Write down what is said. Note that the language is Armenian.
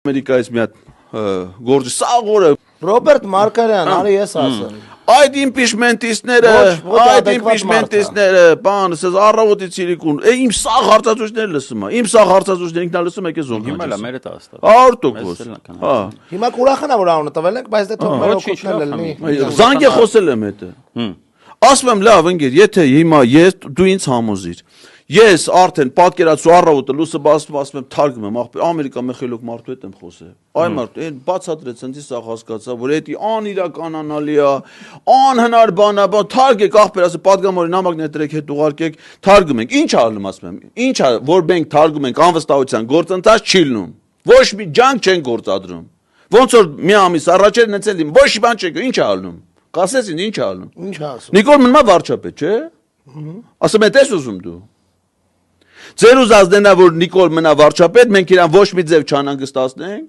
Ամերիկայից մի հատ գործի սաղորը Ռոբերտ Մարկարյան, արի ես ասեմ։ Այդ իմպիչմենտիստները, բան, ասես առավոտից իրիկուն, իմ սաղ հարցազրույցները լսում է, իմ սաղ հարցազրույցները ինքնա լսում եք էս Հիմա լա մերը 10%։ 100%։ Հա։ Հիմա կուրախանա որ անունը տվել ենք, բայց դե թող մեր օգուտներ լինի։ Զանգե խոսել եմ հետը։ Ասում եմ լավ ընկեր, եթե հիմա դու ինձ համոզիր։ Ես արդեն պատկերացու առավոտը լույսը բացվում ասում եմ թարգում եմ Ամերիկա մեխելոք մարդու հետ եմ խոսել։ Այ մարդ, այն բացատրեց, ինձ սա հասկացա, որ դա անիրականանալի է, անհնար բան է, թարգեք ախպեր, ասա պատգամորի նամակ ներդրեք, հետ ուղարկեք, թարգում ենք։ Ինչ ալնում ասում եմ։ Ինչ է, որ մենք թարգում ենք անվստահության գործընթաց չի լինում։ Ոչ մի ջանք չեն գործադրում։ Ոնց որ մի ամիս առաջ էր նեցել իմ, ոչ մի բան չեք, ինչ է ալնում։ Կասես ինձ ինչ է ալնում։ Ինչ է ասում։ Նիկոլ մնա վարչապետ, չէ՞։ Ասում եմ, «Տես ուզում դու»։ Ձեր ուզածն է որ Նիկոլ մնա վարչապետ, մենք իրան ոչ մի ձև չանհանգստացնենք։